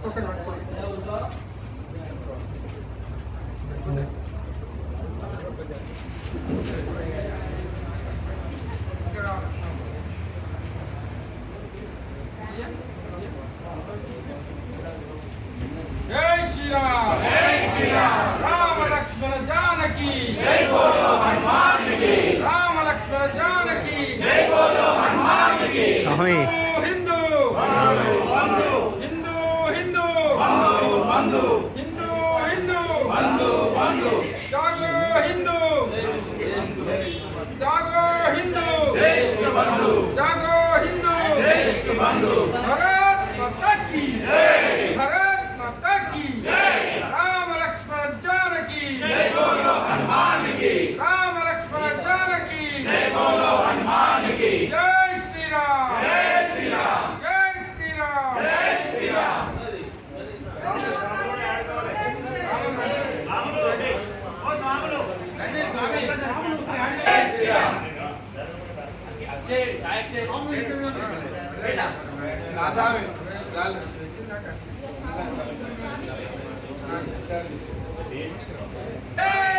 जय श्री राम, जय श्री राम। राम लक्ष्मण जानकी, जय बोलो हनुमान की। राम लक्ष्मण जानकी, जय बोलो हनुमान की। हिंदू बंधु बंधु हिंदू हिंदू बंधु बंधु हिंदू हिंदू बंधु बंधु जागो हिंदू, जागो हिंदू, देश के बंधु, जागो हिंदू, देश के बंधु। भारत माता की जय, भारत माता की जय। राम लक्ष्मण जानकी, जय बोलो हनुमान की। राम लक्ष्मण जानकी, जय बोलो हनुमान की। जय श्री राम, जय श्री राम, जय श्री राम, जय श्री राम। రండి స్వామి, जय श्री राम। రాజావి जय